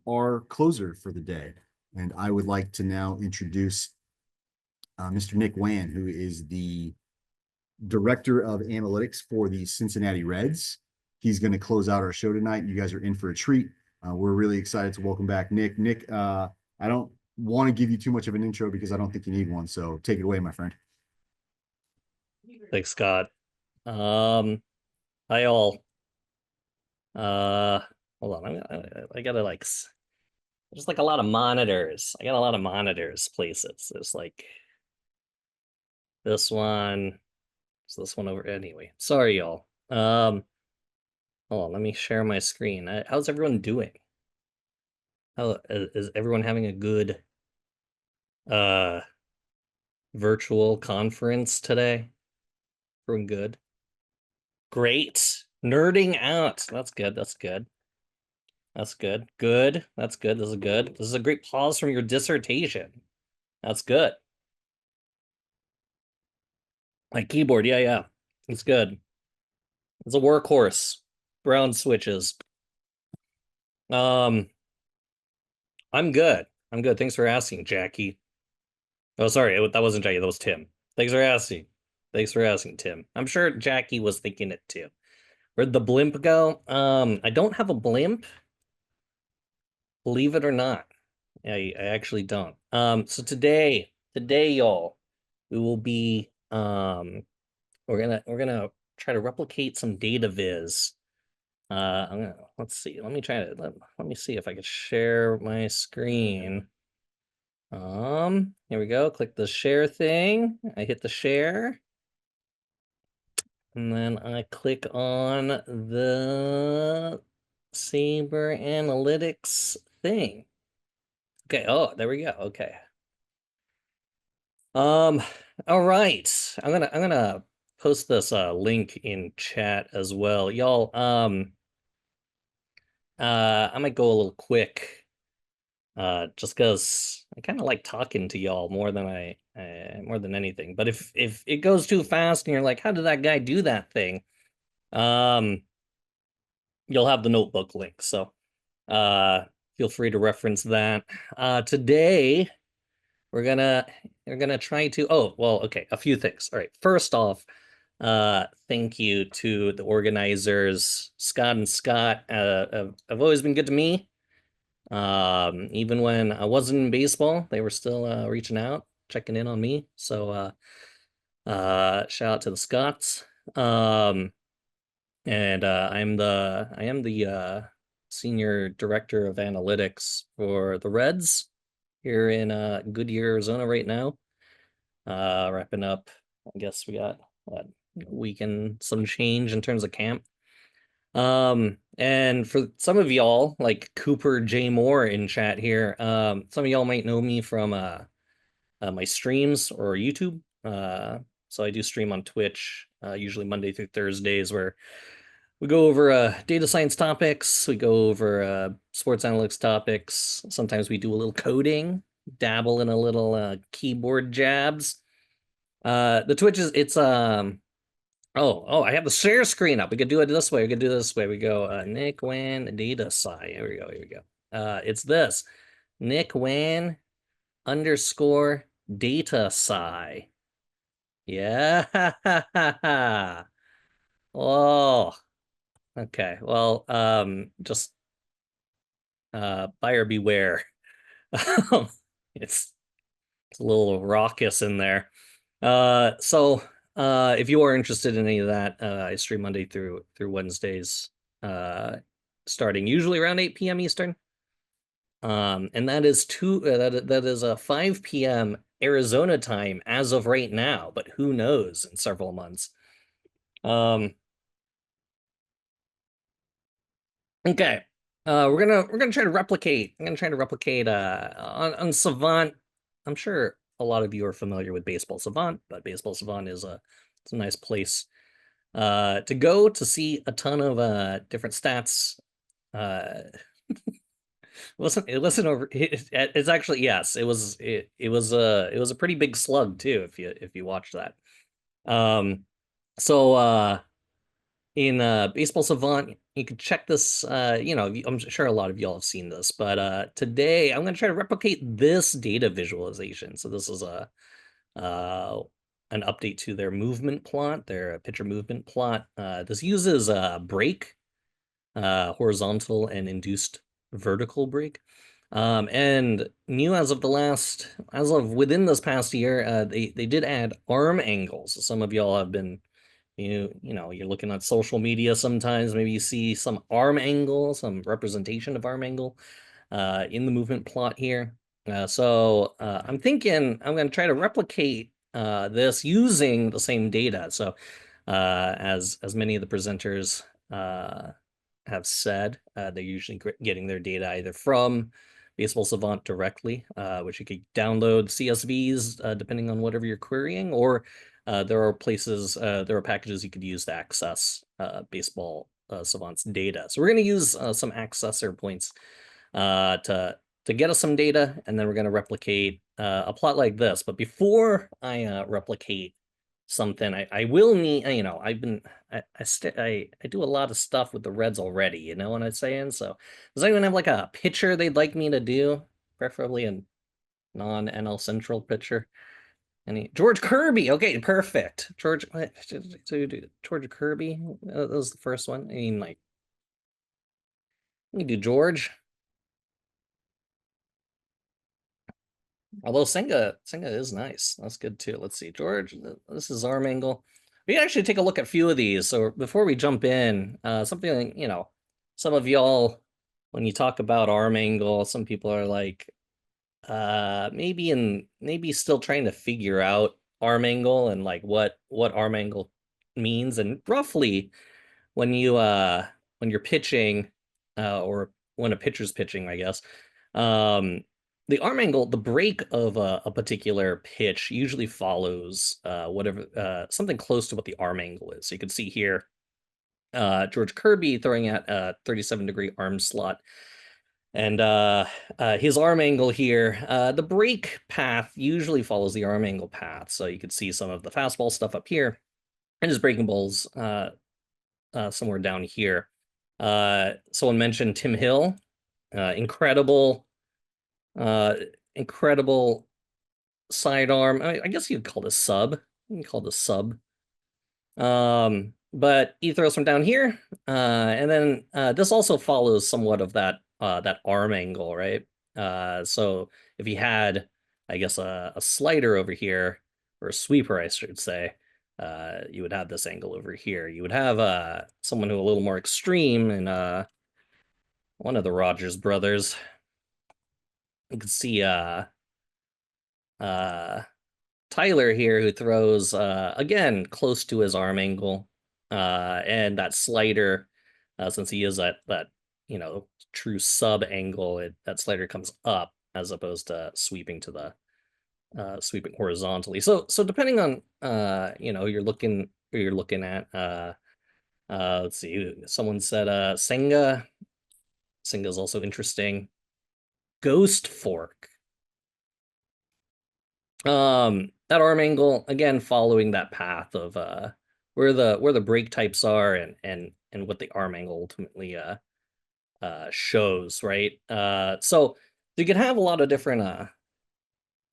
our closer for the day. And I would like to now introduce Mr. Nick Wan, who is the Director of Analytics for the Cincinnati Reds. He's going to close out our show tonight. You guys are in for a treat. We're really excited to welcome back Nick. Nick, I don't want to give you too much of an intro because I don't think you need one. So take it away, my friend. Thanks, Scott. Hi all. Hold on. I gotta there's like a lot of monitors. I got a lot of monitors places. There's like this one. So this one over anyway. Sorry, y'all. Hold on, let me share my screen. How's everyone doing? How is everyone having a good virtual conference today? Everyone good? Great. Nerding out. That's good. That's good. That's good. Good. That's good. This is good. This is a great pause from your dissertation. That's good. My keyboard, yeah. It's good. It's a workhorse. Brown switches. I'm good. I'm good. Thanks for asking, Jackie. Oh, sorry, that wasn't Jackie, that was Tim. Thanks for asking. Thanks for asking, Tim. I'm sure Jackie was thinking it too. Where'd the blimp go? I don't have a blimp. Believe it or not. I actually don't. So today, y'all, we will be we're gonna try to replicate some data viz. Let's see. Let me see if I can share my screen. Here we go. Click the share thing. I hit the share. And then I click on the SABR Analytics thing. Okay, oh, there we go. Okay. All right. I'm gonna post this link in chat as well. Y'all, I might go a little quick. Just because I kind of like talking to y'all more than more than anything. But if it goes too fast and you're like, how did that guy do that thing? You'll have the notebook link. So feel free to reference that. Today we're gonna try to okay, a few things. All right, first off, thank you to the organizers. Scott and Scott have always been good to me. Even when I wasn't in baseball, they were still reaching out, checking in on me. So shout out to the Scotts. And I am the senior director of analytics for the Reds here in Goodyear, Arizona right now. Wrapping up, I guess we got a week and some change in terms of camp. And for some of y'all, like Cooper J. Moore in chat here, some of y'all might know me from my streams or YouTube. So I do stream on Twitch, usually Monday through Thursdays, where we go over data science topics, we go over sports analytics topics. Sometimes we do a little coding, dabble in a little keyboard jabs. The Twitch is I have the share screen up. We could do it this way. We could do it this way. We go Nick Wan data sci. Here we go. It's this Nick Wan _data sci. Yeah. Oh, okay. Well, just buyer beware. It's a little raucous in there. So if you are interested in any of that, I stream Monday through Wednesdays, starting usually around 8 p.m. Eastern. And that is that is a 5 p.m. Arizona time as of right now, but who knows in several months. Okay. We're gonna try to replicate. I'm gonna try to replicate on Savant. I'm sure a lot of you are familiar with Baseball Savant, but Baseball Savant is it's a nice place to go to see a ton of different stats. It wasn't over. It's actually, yes, it was a pretty big slug too if you watch that. So in Baseball Savant, you can check this. You know, I'm sure a lot of y'all have seen this, but today I'm going to try to replicate this data visualization. So this is a an update to their movement plot, their pitcher movement plot. This uses break, horizontal and induced vertical break. And new as of within this past year, they did add arm angles. Some of y'all have been, you know, you're looking at social media sometimes, maybe you see some arm angle, some representation of arm angle in the movement plot here. So I'm thinking I'm going to try to replicate this using the same data. So as many of the presenters have said, they're usually getting their data either from Baseball Savant directly, which you could download CSVs depending on whatever you're querying, or there are packages you could use to access Baseball Savant's data. So we're going to use some accessor points to get us some data, and then we're going to replicate a plot like this. But before I replicate something, I will need, you know, I do a lot of stuff with the Reds already, you know what I'm saying? So does anyone have like a pitcher they'd like me to do? Preferably a non-NL Central pitcher. Any George Kirby? Okay, perfect. George Kirby. That was the first one. I mean, like, let me do George. Although Senga is nice. That's good too. Let's see, George. This is arm angle. We can actually take a look at a few of these. So before we jump in, something like, you know, some of y'all, when you talk about arm angle, some people are like, maybe still trying to figure out arm angle and like what arm angle means. And roughly, when you're pitching, or when a pitcher's pitching, I guess, the arm angle, the break of a particular pitch usually follows whatever something close to what the arm angle is. So you can see here, George Kirby throwing at a 37-degree arm slot. And his arm angle here, the break path usually follows the arm angle path. So you could see some of the fastball stuff up here, and his breaking balls somewhere down here. Someone mentioned Tim Hill, incredible sidearm. I guess you'd call this sub. You can call this sub. But he throws from down here, and then this also follows somewhat of that arm angle, right? So if he had, I guess, a slider over here, or a sweeper, I should say, you would have this angle over here. You would have someone who a little more extreme, and one of the Rogers brothers. You can see Tyler here, who throws again close to his arm angle, and that slider, since he is that you know, true sub angle, that slider comes up as opposed to sweeping to the sweeping horizontally. So depending on you know, you're looking at, let's see, someone said Senga is also interesting. Ghost fork. That arm angle, again, following that path of where the break types are, and what the arm angle ultimately shows, right? So you can have a lot of different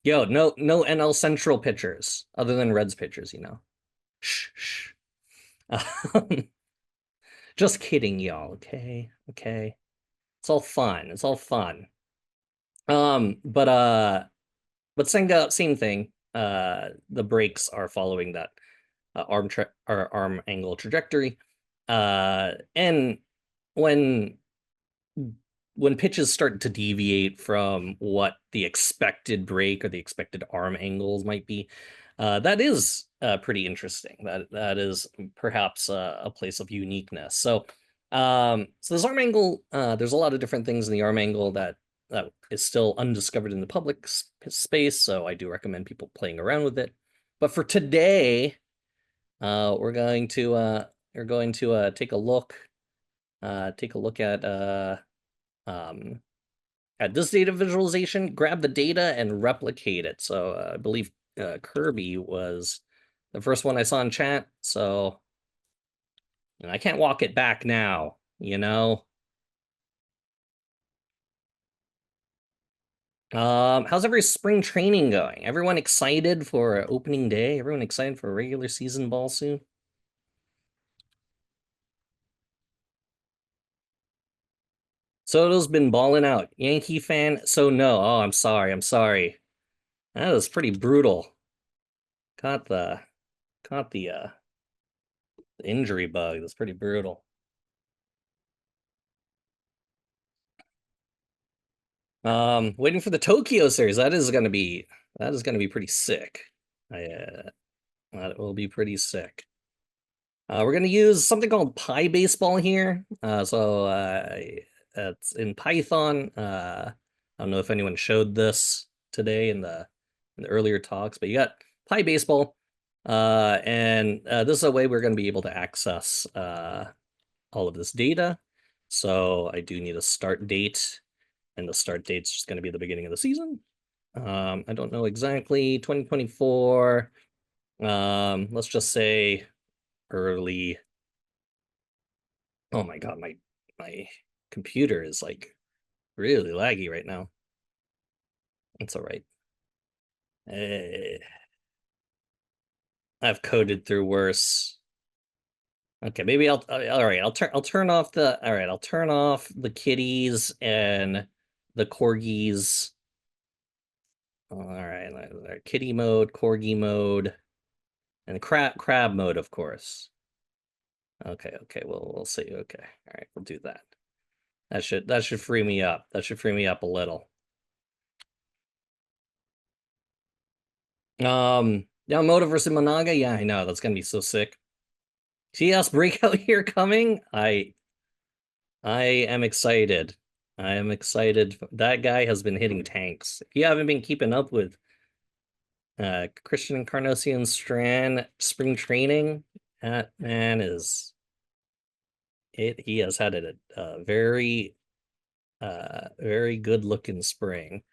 no NL Central pitchers other than Reds pitchers, you know. Shh. Just kidding, y'all. Okay. It's all fun. But Senga, same thing. The breaks are following that arm angle trajectory. And when pitches start to deviate from what the expected break or the expected arm angles might be, that is pretty interesting. That is perhaps a place of uniqueness. So this arm angle, there's a lot of different things in the arm angle that is still undiscovered in the public space. So I do recommend people playing around with it. But for today, we're going to take a look at this data visualization, grab the data and replicate it. So I believe Kirby was the first one I saw in chat. So And I can't walk it back now, you know? How's every spring training going? Everyone excited for opening day? Everyone excited for regular season ball soon? Soto's been balling out. Yankee fan? So no. Oh, I'm sorry. I'm sorry. That was pretty brutal. Caught the injury bug. That's pretty brutal. Waiting for the Tokyo series. That is gonna be pretty sick. That will be pretty sick. We're gonna use something called Pi Baseball here. It's in Python. I don't know if anyone showed this today in the earlier talks, but you got Pi Baseball, and this is a way we're going to be able to access all of this data. So I do need a start date, and the start date's just going to be the beginning of the season. I don't know exactly 2024. Let's just say early. Oh my god, my computer is like really laggy right now. It's all right. I've coded through worse. Okay, maybe I'll all right, I'll turn off the kitties and the corgis. All right, kitty mode, corgi mode, and crab mode, of course. Okay, we'll see. Okay. All right, we'll do that. That should free me up. That should free me up a little. Yamamoto versus Monaga. Yeah, I know. That's gonna be so sick. TS breakout here coming. I am excited. I am excited. That guy has been hitting tanks. If you haven't been keeping up with Christian Encarnacion Strand spring training, that man is it. He has had a very very good looking spring.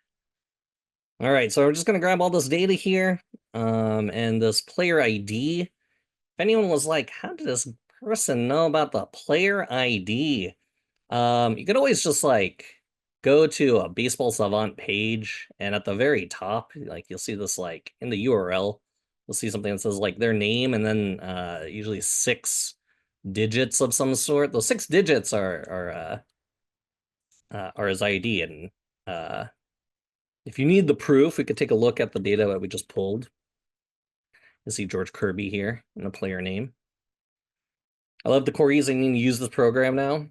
All right, so we're just gonna grab all this data here, and this player ID. If anyone was like, how did this person know about the player ID? You could always just like go to a Baseball Savant page, and at the very top, like you'll see this like in the URL, you'll see something that says like their name and then usually 6 digits of some sort. Those 6 digits are his ID, and if you need the proof, we could take a look at the data that we just pulled. You see George Kirby here and the player name. I love the core using to use this program now.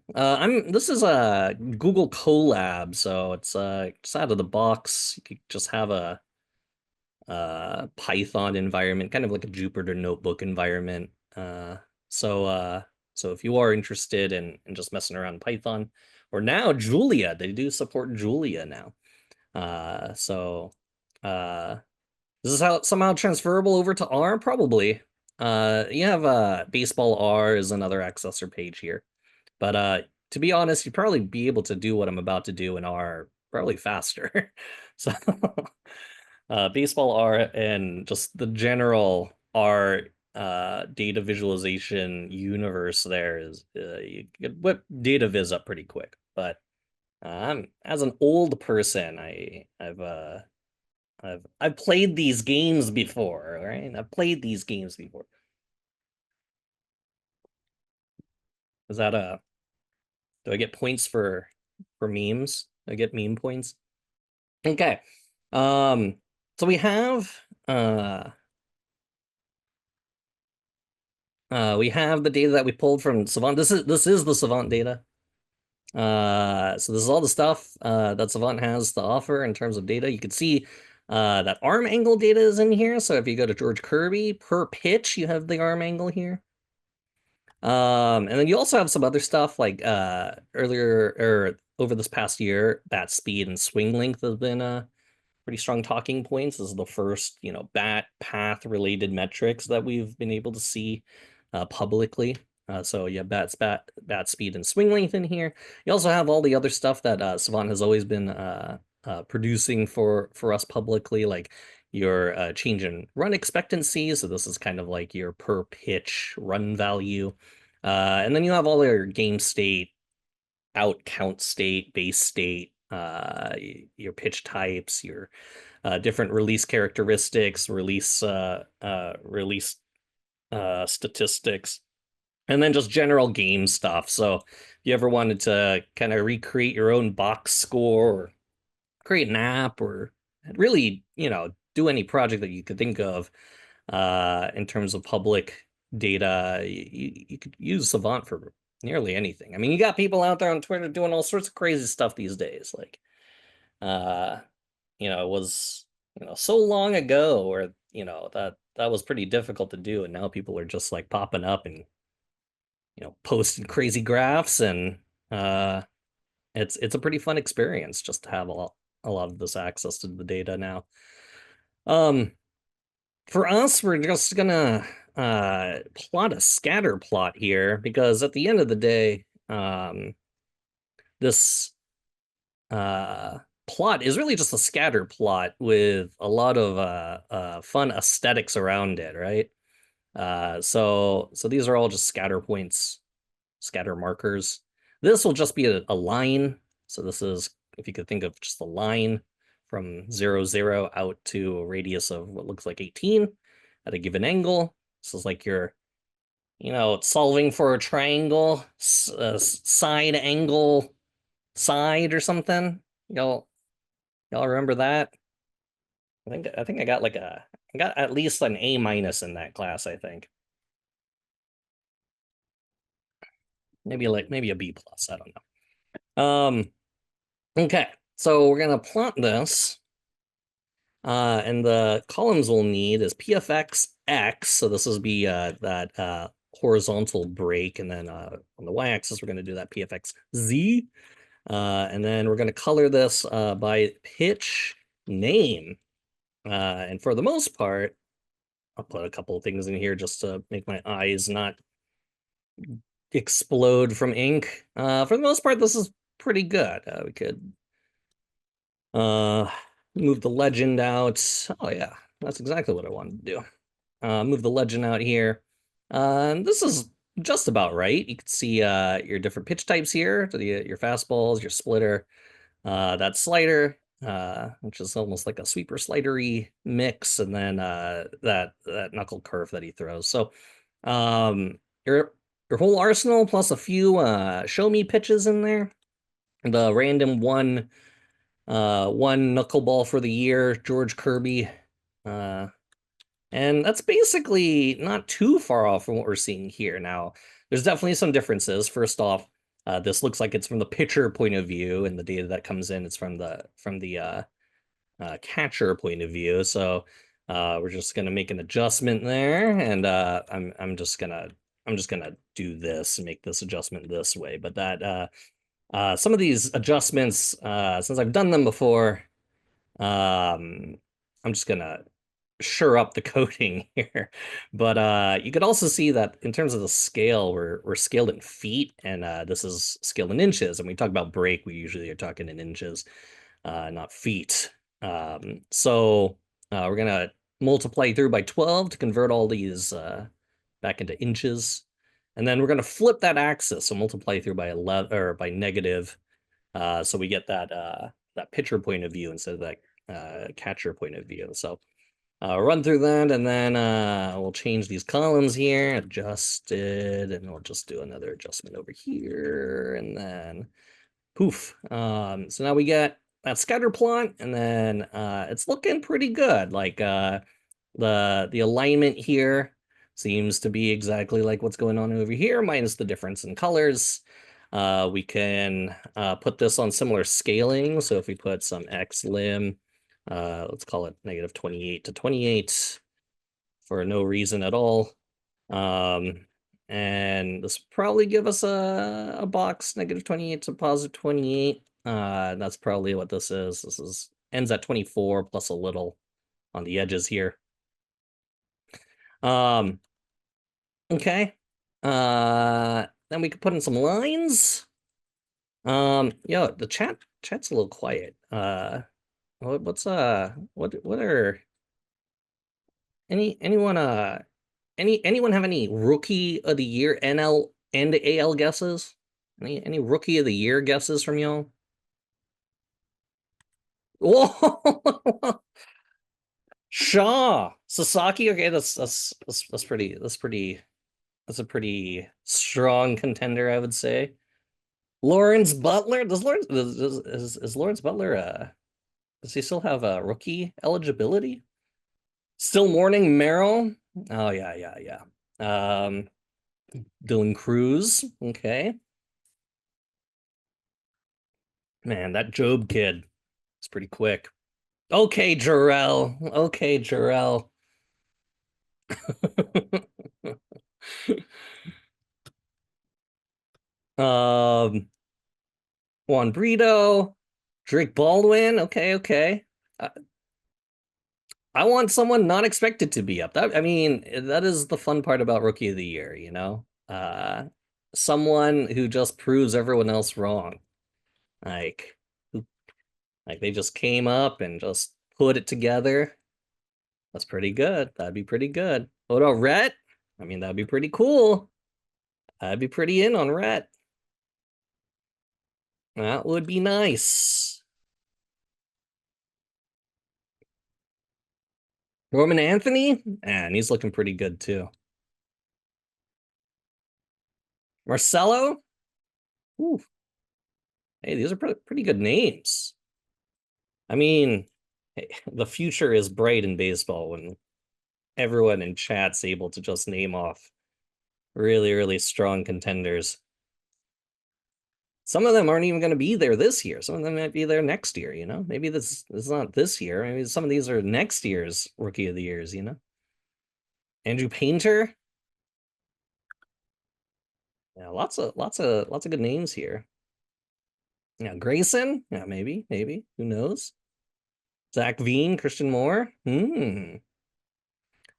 This is a Google Colab, so it's just out of the box. You could just have a Python environment, kind of like a Jupyter notebook environment. So if you are interested in just messing around in Python, or now Julia, they do support Julia now. This is how somehow transferable over to R, probably. You have baseball R is another accessor page here, but to be honest, you'd probably be able to do what I'm about to do in R probably faster. So baseball R and just the general R data visualization universe there is you could whip data viz up pretty quick. But as an old person, I've played these games before, right? I've played these games before. Is that do I get points for memes? Do I get meme points? Okay. So we have the data that we pulled from Savant. This is the Savant data. So this is all the stuff that Savant has to offer in terms of data. You can see that arm angle data is in here. So if you go to George Kirby per pitch, you have the arm angle here. And then you also have some other stuff like earlier or over this past year, bat speed and swing length has been pretty strong talking points. This is the first, bat path related metrics that we've been able to see publicly. So you have bat speed and swing length in here. You also have all the other stuff that Savant has always been producing for us publicly, like your change in run expectancy. So this is kind of like your per pitch run value. And then you have all your game state, out count state, base state, your pitch types, your different release characteristics, release statistics, and then just general game stuff. So if you ever wanted to kind of recreate your own box score or create an app or really, do any project that you could think of in terms of public data, you could use Savant for nearly anything. I mean, you got people out there on Twitter doing all sorts of crazy stuff these days. Like, it was, so long ago where, that was pretty difficult to do. And now people are just like popping up and, posting crazy graphs, and it's a pretty fun experience just to have a lot of this access to the data now. For us, we're just gonna plot a scatter plot here, because at the end of the day, this plot is really just a scatter plot with a lot of fun aesthetics around it, right? So these are all just scatter points, scatter markers. This will just be a line. So this is, if you could think of just a line from 0, 0 out to a radius of what looks like 18 at a given angle. This is like your, solving for a triangle, side angle, side or something. Y'all remember that? I think I got I got at least an A- in that class, I think. Maybe a B+, I don't know. Okay, so we're gonna plot this. And the columns we'll need is PFX X. So this will be that horizontal break, and then on the y-axis we're going to do that PFX Z. And then we're going to color this by pitch name. And for the most part, I'll put a couple of things in here just to make my eyes not explode from ink. For the most part, this is pretty good. We could move the legend out. Oh yeah, that's exactly what I wanted to do. Move the legend out here. And this is just about right. You can see your different pitch types here, so your fastballs, your splitter, that slider, which is almost like a sweeper slidery mix, and then that knuckle curve that he throws. So your whole arsenal plus a few show me pitches in there. The random one knuckleball for the year, George Kirby. And that's basically not too far off from what we're seeing here. Now, there's definitely some differences. First off, this looks like it's from the pitcher point of view, and the data that comes in is from the catcher point of view. So we're just gonna make an adjustment there, and I'm just gonna do this and make this adjustment this way. But that some of these adjustments, since I've done them before, I'm just gonna sure up the coding here. But you could also see that in terms of the scale, we're scaled in feet, and this is scaled in inches. And we talk about break, we usually are talking in inches, not feet. So we're gonna multiply through by 12 to convert all these back into inches. And then we're gonna flip that axis, so multiply through by 11 or by negative. So we get that pitcher point of view instead of that catcher point of view. So run through that, and then we'll change these columns here, adjusted, and we'll just do another adjustment over here, and then poof. So now we get that scatter plot, and then it's looking pretty good. Like the alignment here seems to be exactly like what's going on over here, minus the difference in colors. We can put this on similar scaling. So if we put some X lim, let's call it negative 28 to 28 for no reason at all. And this will probably give us a box negative 28 to positive 28. That's probably what this is. This ends at 24 plus a little on the edges here. Okay. Then we could put in some lines. The chat's a little quiet. What are anyone have any rookie of the year and AL guesses? Any rookie of the year guesses from y'all? Whoa! Shaw, Sasaki. Okay, that's that's a pretty strong contender, I would say. Lawrence Butler. Does Lawrence is Lawrence Butler does he still have a rookie eligibility? Still mourning Merrill. Oh yeah. Dylan Cruz. Okay. Man, that Job kid is pretty quick. Okay, Jarrell. Okay, Jarrell. Juan Brito, Drake Baldwin. Okay. Uh, I want someone not expected to be up. I mean, that is the fun part about Rookie of the Year, you know? Someone who just proves everyone else wrong. Like, like they just came up and just put it together. That's pretty good. That'd be pretty good. What about Rhett? I mean, that'd be pretty cool. I'd be pretty in on Rhett. That would be nice. Roman Anthony? And he's looking pretty good too. Marcelo? Ooh. Hey, these are pretty good names. I mean, hey, the future is bright in baseball when everyone in chat's able to just name off really strong contenders. Some of them aren't even going to be there this year. Some of them might be there next year, you know? Maybe this is not this year. Maybe some of these are next year's Rookie of the Years, you know? Andrew Painter? Yeah, lots of good names here. Yeah, Grayson? Yeah, maybe. Who knows? Zach Veen, Christian Moore? And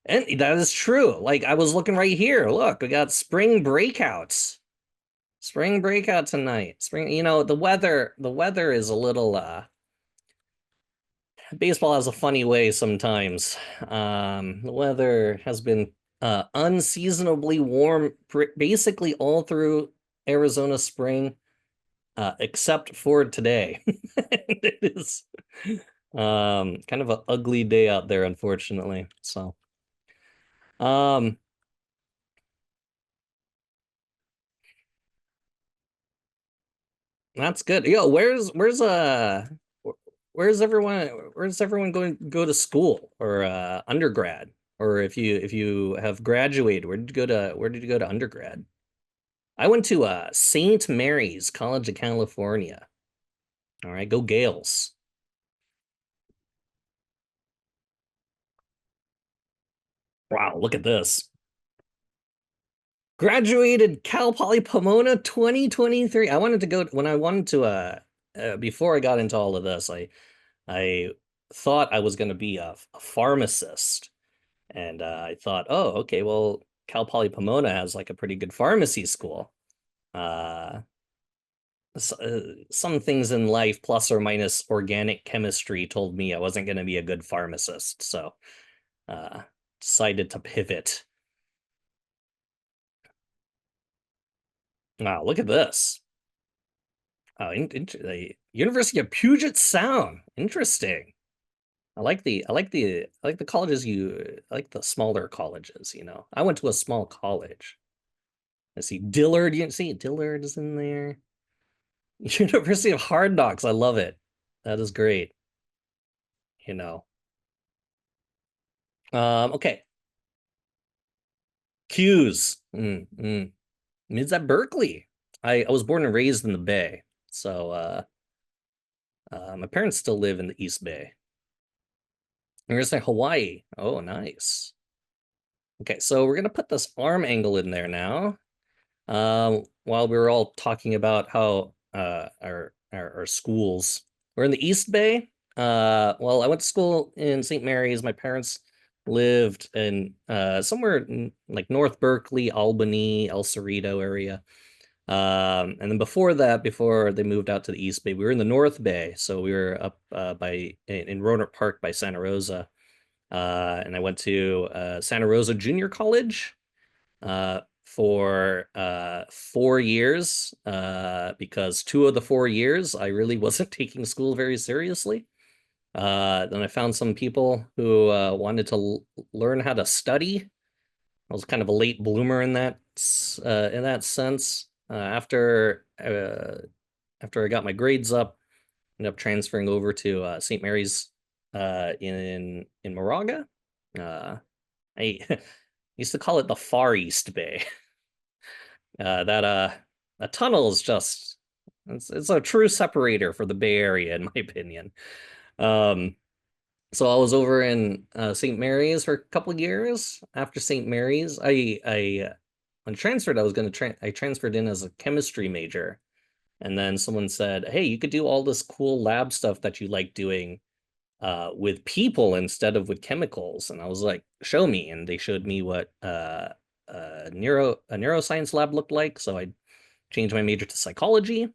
that is true. Like, I was looking right here. Look, we got spring breakouts. Spring breakout tonight. Spring, you know, the weather is a little baseball has a funny way sometimes. The weather has been unseasonably warm basically all through Arizona spring, except for today. It is kind of an ugly day out there, unfortunately. So that's good. Yo, where's everyone going to go to school or undergrad? Or if you have graduated, where did you go to undergrad? I went to St. Mary's College of California. All right, go Gales. Wow, look at this. Graduated Cal Poly Pomona 2023. I wanted to go when I wanted to before I got into all of this, I thought I was going to be a pharmacist. And I thought, oh, okay, well, Cal Poly Pomona has like a pretty good pharmacy school. Uh, some things in life, plus or minus organic chemistry, told me I wasn't going to be a good pharmacist. So decided to pivot. Wow, look at this. Oh, the University of Puget Sound. Interesting. I like the colleges I like the smaller colleges, you know. I went to a small college. I see Dillard. You see Dillard is in there. University of Hard Knocks. I love it. That is great. You know. Okay. Q's. It's at Berkeley. I was born and raised in the Bay. So my parents still live in the East Bay. University of Hawaii. Oh, nice. Okay, so we're gonna put this arm angle in there now. While we were all talking about how our schools. We're in the East Bay. Well, I went to school in St. Mary's. My parents lived in somewhere in, like North Berkeley, Albany, El Cerrito area. And then before that, before they moved out to the East Bay, we were in the North Bay. So we were up in Roanoke Park by Santa Rosa. And I went to Santa Rosa Junior College. for 4 years because 2 of the 4 years I really wasn't taking school very seriously. Then I found some people who wanted to learn how to study. I was kind of a late bloomer in that sense. After I got my grades up, ended up transferring over to St. Mary's in Moraga. I used to call it the Far East Bay. That tunnel is just it's a true separator for the Bay Area, in my opinion. So I was over in St. Mary's for a couple of years. After St. Mary's, I when I transferred, I transferred in as a chemistry major, and then someone said, "Hey, you could do all this cool lab stuff that you like doing with people instead of with chemicals." And I was like, "Show me." And they showed me what a neuroscience lab looked like. So I changed my major to psychology.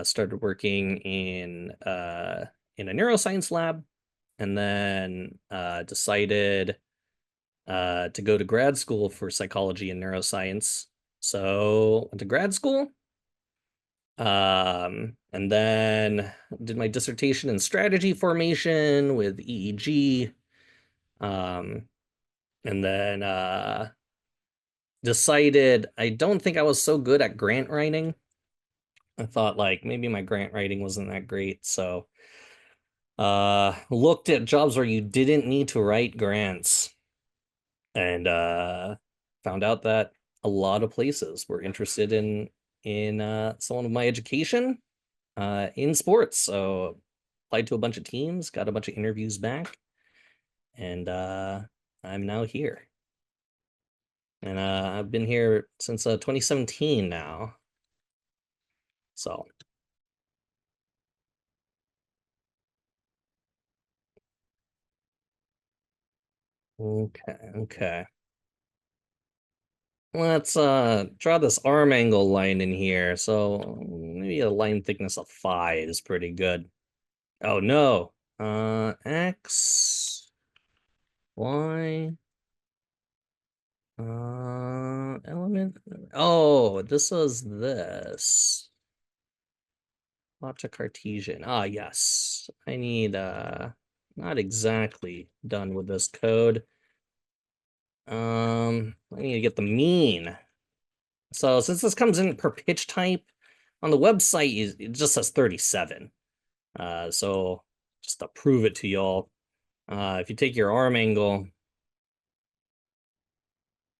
Started working in a neuroscience lab, and then decided to go to grad school for psychology and neuroscience. So went to grad school, and then did my dissertation in strategy formation with EEG, and then decided I don't think I was so good at grant writing. I thought like maybe my grant writing wasn't that great, so looked at jobs where you didn't need to write grants, and found out that a lot of places were interested in some of my education in sports. So applied to a bunch of teams, got a bunch of interviews back, and I'm now here. And I've been here since 2017 now. So okay. Let's draw this arm angle line in here. So maybe a line thickness of 5 is pretty good. Oh no. X, Y, element. Oh, this was this. Lots of Cartesian. Ah, yes. I need not exactly done with this code. I need to get the mean. So since this comes in per pitch type, on the website it just says 37. So just to prove it to y'all, if you take your arm angle,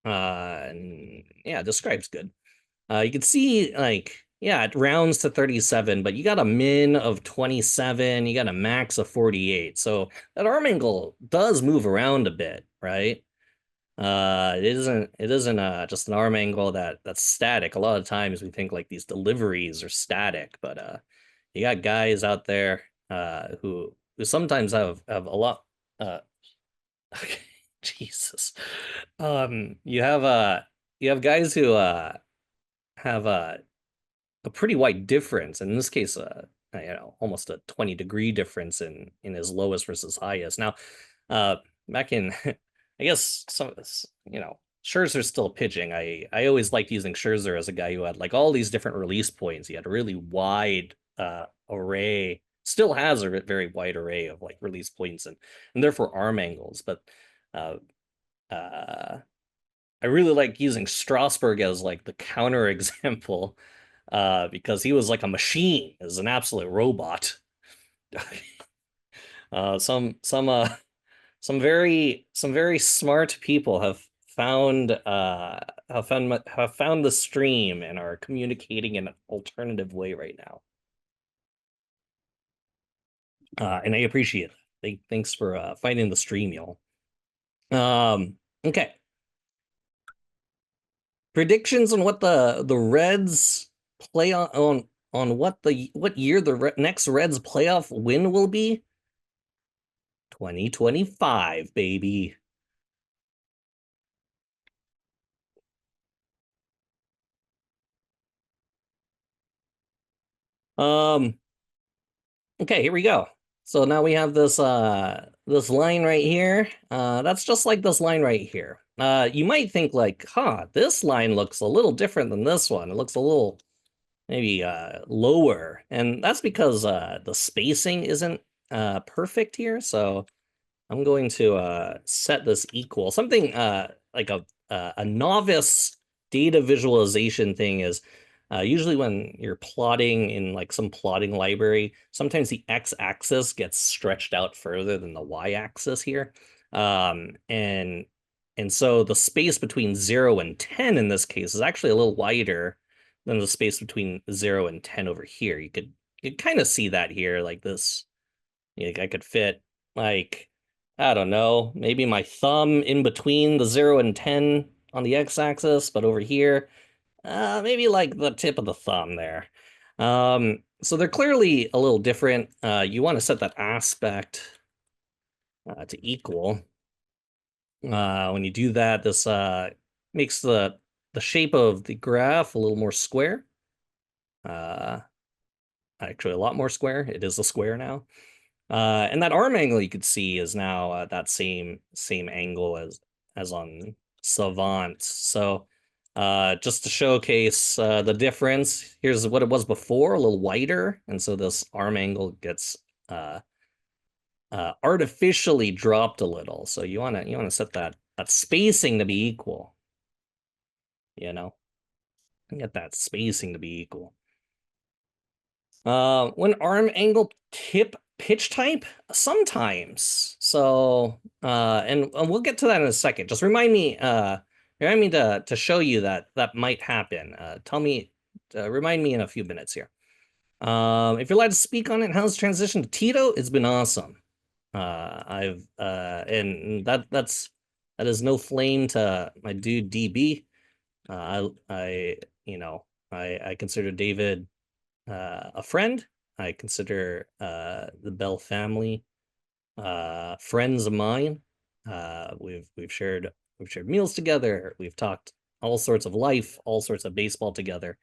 and yeah, describes good. You can see like, yeah, it rounds to 37, but you got a min of 27, you got a max of 48. So that arm angle does move around a bit, right? It isn't just an arm angle that's static. A lot of times we think like these deliveries are static, but you got guys out there who sometimes have a lot okay, Jesus. You have guys who have a pretty wide difference. In this case, almost a 20-degree difference in his lowest versus highest. Now, back in, I guess some, Scherzer's still pitching. I always liked using Scherzer as a guy who had like all these different release points. He had a really wide array, still has a very wide array of like release points and therefore arm angles. But uh, I really like using Strasburg as like the counter example because he was like a machine, as an absolute robot. uh, some some uh, some very smart people have found the stream and are communicating in an alternative way right now. And I appreciate it. Thanks for finding the stream, y'all. Okay. Predictions on what the Reds play on what year the next Reds playoff win will be? 2025, baby. Um, okay, here we go. So now we have this line right here. That's just like this line right here. You might think like, huh, this line looks a little different than this one. It looks a little maybe lower. And that's because the spacing isn't perfect here. So I'm going to set this equal. Something like a novice data visualization thing is usually when you're plotting in like some plotting library, sometimes the x-axis gets stretched out further than the y-axis here. And so the space between 0 and 10 in this case is actually a little wider than the space between 0 and 10 over here. You could kind of see that here, like this. I could fit like, I don't know, maybe my thumb in between the 0 and 10 on the x-axis, but over here, maybe like the tip of the thumb there. So they're clearly a little different. You want to set that aspect to equal. When you do that, this makes the shape of the graph a little more square. Actually, a lot more square. It is a square now. And that arm angle you could see is now that same angle as on Savant. So just to showcase the difference, here's what it was before, a little wider, and so this arm angle gets artificially dropped a little. So you wanna set that spacing to be equal. Get that spacing to be equal. When arm angle tip pitch type, sometimes. So and we'll get to that in a second. Just remind me to show you that might happen. Remind me in a few minutes here. If you're allowed to speak on it, how's the transition to Tito? It's been awesome. I've and that is no flame to my dude DB. I consider David a friend. I consider the Bell family friends of mine. We've shared meals together. We've talked all sorts of life, all sorts of baseball together.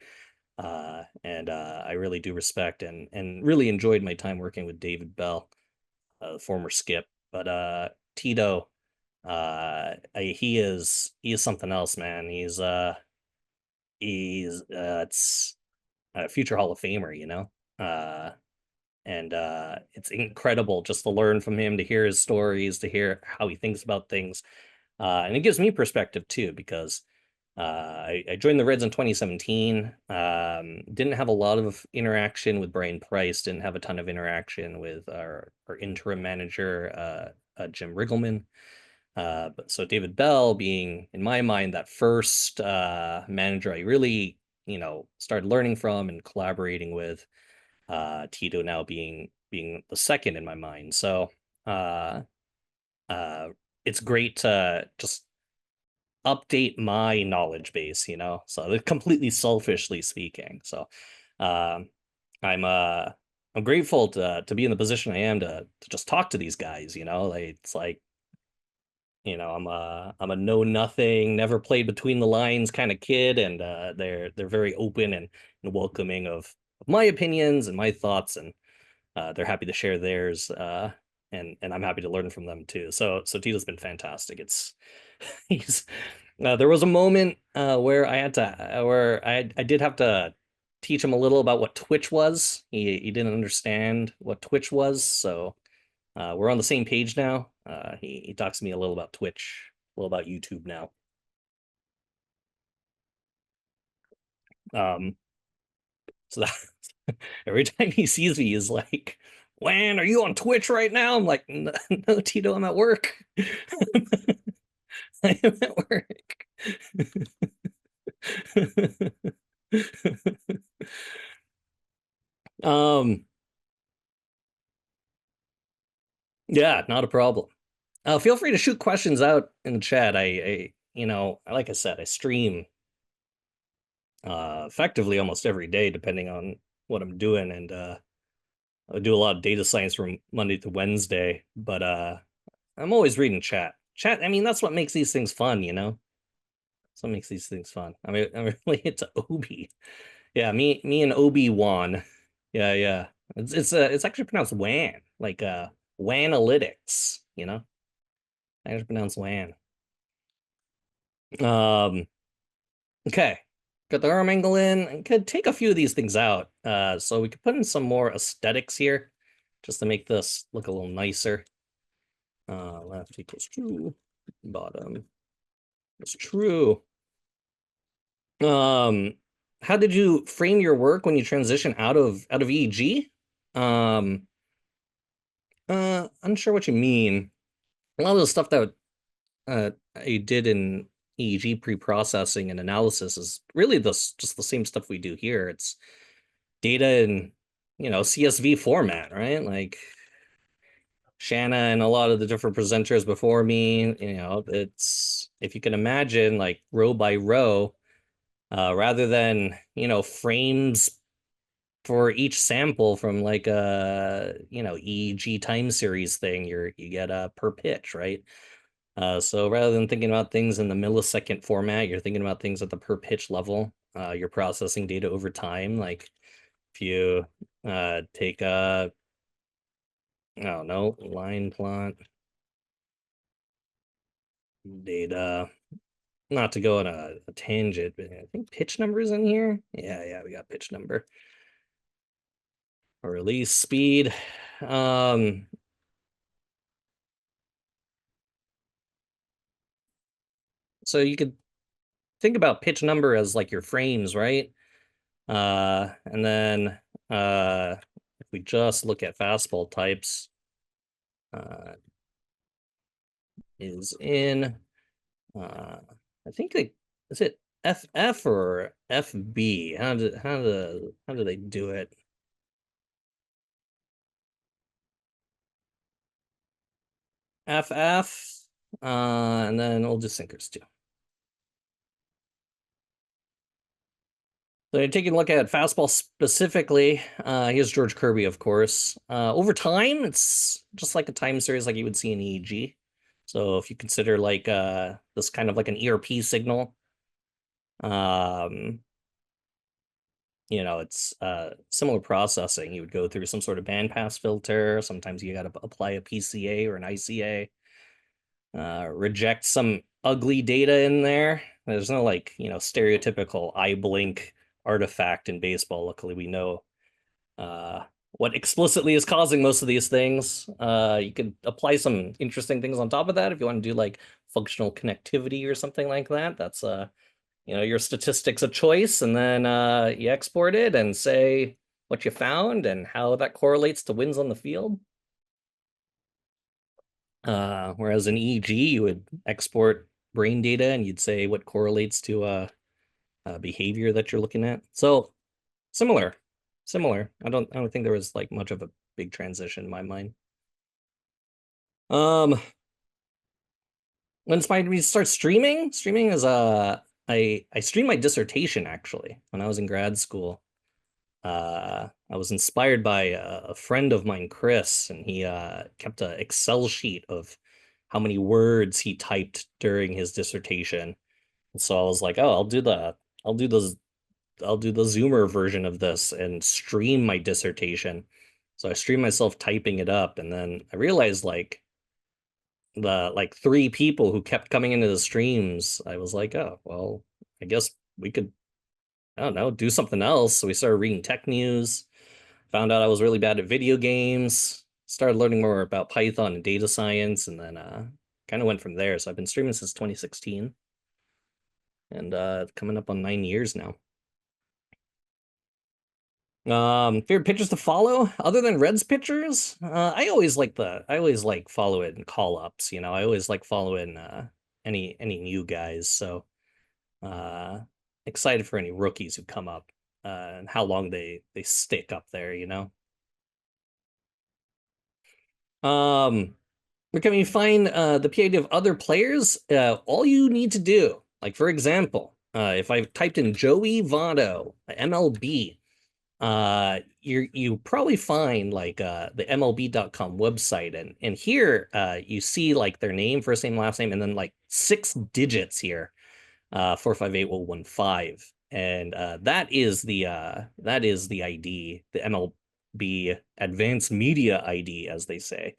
And I really do respect and really enjoyed my time working with David Bell, the former skip. But Tito, he is something else, man. It's a future Hall of Famer, and it's incredible just to learn from him, to hear his stories, to hear how he thinks about things, and it gives me perspective too, because I joined the Reds in 2017. Didn't have a lot of interaction with Brian Price. Didn't have a ton of interaction with our interim manager, Jim Riggleman. But so David Bell being, in my mind, that first manager I really, started learning from and collaborating with. Tito now being the second in my mind. So it's great to just update my knowledge base, so completely selfishly speaking. So I'm grateful to be in the position I am to just talk to these guys, it's like, I'm a know nothing, never played between the lines kind of kid, and they're very open and welcoming of my opinions and my thoughts, and they're happy to share theirs, and I'm happy to learn from them too. So Tito's been fantastic. It's he's there was a moment where I did have to teach him a little about what Twitch was. He didn't understand what Twitch was, so we're on the same page now. He talks to me a little about Twitch, a little about YouTube now. So that every time he sees me, he's like, "Wan, are you on Twitch right now?" I'm like, "No, Tito, I'm at work. I am at work." um, yeah, not a problem. Feel free to shoot questions out in the chat. Like I said, I stream effectively almost every day, depending on what I'm doing, and I do a lot of data science from Monday to Wednesday. But I'm always reading chat. I mean, that's what makes these things fun, That's what makes these things fun. I mean, I'm really into Obi. Yeah, me and Obi-Wan. Yeah, yeah. It's actually pronounced WAN, like WANalytics, you know? I actually pronounce WAN. Okay. Got the arm angle in, and could take a few of these things out. So we could put in some more aesthetics here just to make this look a little nicer. Left equals true, bottom is true. How did you frame your work when you transition out of EEG? Unsure what you mean. A lot of the stuff that I did in EEG pre-processing and analysis is really just the same stuff we do here. It's data in, CSV format, right? Like Shanna and a lot of the different presenters before me, it's, if you can imagine, like row by row, rather than, frames for each sample from like a, EEG time series thing, you get a per pitch, right? So rather than thinking about things in the millisecond format, you're thinking about things at the per pitch level. You're processing data over time. Like if you take a, I don't know, line plot data, not to go on a tangent, but I think pitch numbers in here. Yeah, we got pitch number. Or release speed. So you could think about pitch number as like your frames, right? And then if we just look at fastball types, is in, I think is it FF or FB? How do they do it? FF, and then we'll do sinkers too. So taking a look at fastball specifically, here's George Kirby, of course. Over time, it's just like a time series like you would see in EEG. So if you consider like this kind of like an ERP signal, it's similar processing. You would go through some sort of bandpass filter. Sometimes you got to apply a PCA or an ICA, reject some ugly data in there. There's no like, stereotypical eye blink artifact in baseball. Luckily, we know what explicitly is causing most of these things. You could apply some interesting things on top of that if you want to do like functional connectivity or something like that. That's your statistics of choice, and then you export it and say what you found and how that correlates to wins on the field. Whereas in EEG, you would export brain data and you'd say what correlates to behavior that you're looking at. So similar. I don't think there was like much of a big transition in my mind. What inspired me to start streaming? Streaming is I streamed my dissertation actually when I was in grad school. I was inspired by a friend of mine, Chris, and he kept an Excel sheet of how many words he typed during his dissertation. And so I was like, oh, I'll do the Zoomer version of this and stream my dissertation. So I streamed myself typing it up, and then I realized like the three people who kept coming into the streams, I was like, oh, well, I guess we could, I don't know, do something else. So we started reading tech news, found out I was really bad at video games, started learning more about Python and data science, and then kind of went from there. So I've been streaming since 2016 and coming up on 9 years now. Favorite pitchers to follow other than Reds pitchers? I always like follow it in call ups, I always like following any new guys. So excited for any rookies who come up and how long they stick up there, Where can we find the PhD of other players? All you need to do, like for example, if I typed in Joey Votto, MLB, you probably find like the MLB.com website, and here you see like their name, first name, last name, and then like 6 digits here, 458015, and that is the ID, the be Advanced Media ID, as they say.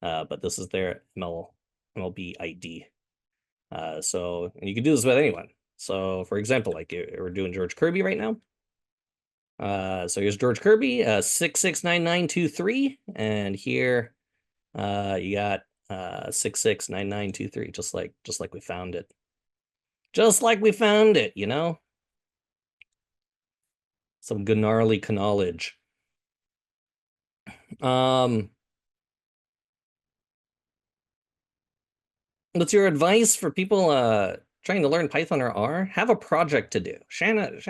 But this is their MLB ID. So you can do this with anyone. So for example, like we're doing George Kirby right now. So here's George Kirby, 669923, and here you got 669923, just like we found it. Just like we found it, you know? Some good gnarly knowledge. What's your advice for people trying to learn Python or R? Have a project to do. Shauna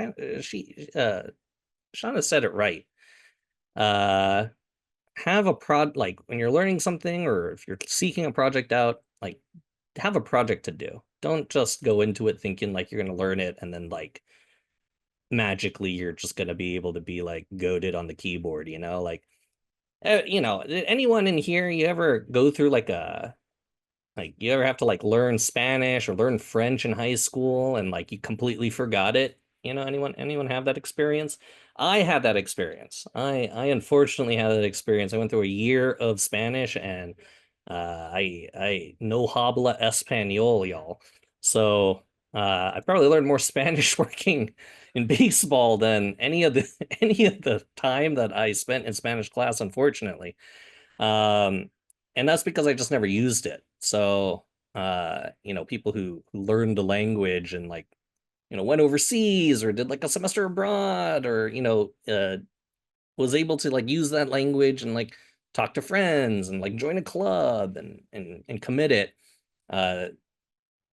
said it right. Have a like when you're learning something, or if you're seeking a project out, like have a project to do. Don't just go into it thinking like you're going to learn it and then like magically you're just going to be able to be like goated on the keyboard, you know? Like you know, anyone in here, you ever go through like you ever have to like learn Spanish or learn French in high school and like you completely forgot it? You know, anyone have that experience? I had that experience. I unfortunately had that experience. I went through a year of Spanish and I no habla español, y'all. So I probably learned more Spanish working in baseball than any of the any of the time that I spent in Spanish class, unfortunately. And that's because I just never used it. So you know, people who learned the language and like, you know, went overseas or did like a semester abroad, or, you know, was able to like use that language and like talk to friends and like join a club and commit it. Uh,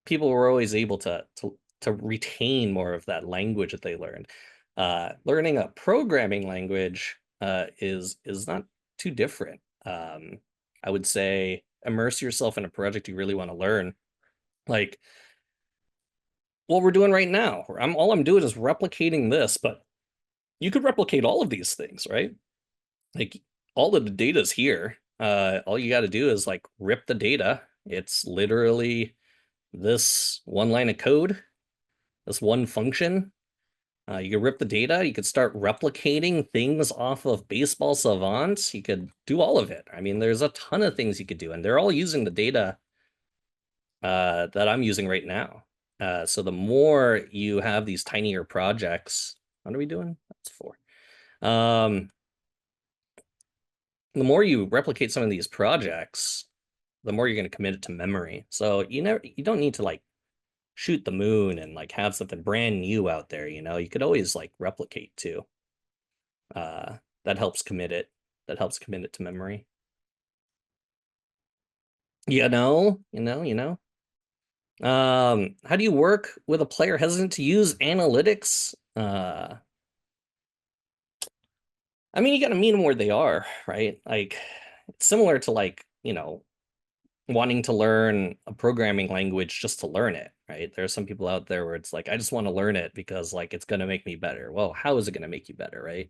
People were always able to retain more of that language that they learned. Learning a programming language is not too different. I would say immerse yourself in a project you really want to learn. Like what we're doing right now. All I'm doing is replicating this, but you could replicate all of these things, right? Like all of the data is here. All you got to do is like rip the data. It's literally this one line of code, this one function. You could rip the data. You could start replicating things off of Baseball Savant. You could do all of it. I mean, there's a ton of things you could do, and they're all using the data that I'm using right now. So the more you have these tinier projects, what are we doing? That's 4. The more you replicate some of these projects, the more you're going to commit it to memory. So you don't need to like shoot the moon and like have something brand new out there, you know. You could always like replicate too. That helps commit it. That helps commit it to memory. You know. How do you work with a player hesitant to use analytics? I mean, you got to meet them where they are, right? Like, it's similar to like, you know, wanting to learn a programming language just to learn it, right? There are some people out there where it's like, I just want to learn it because like it's going to make me better. Well, how is it going to make you better, right?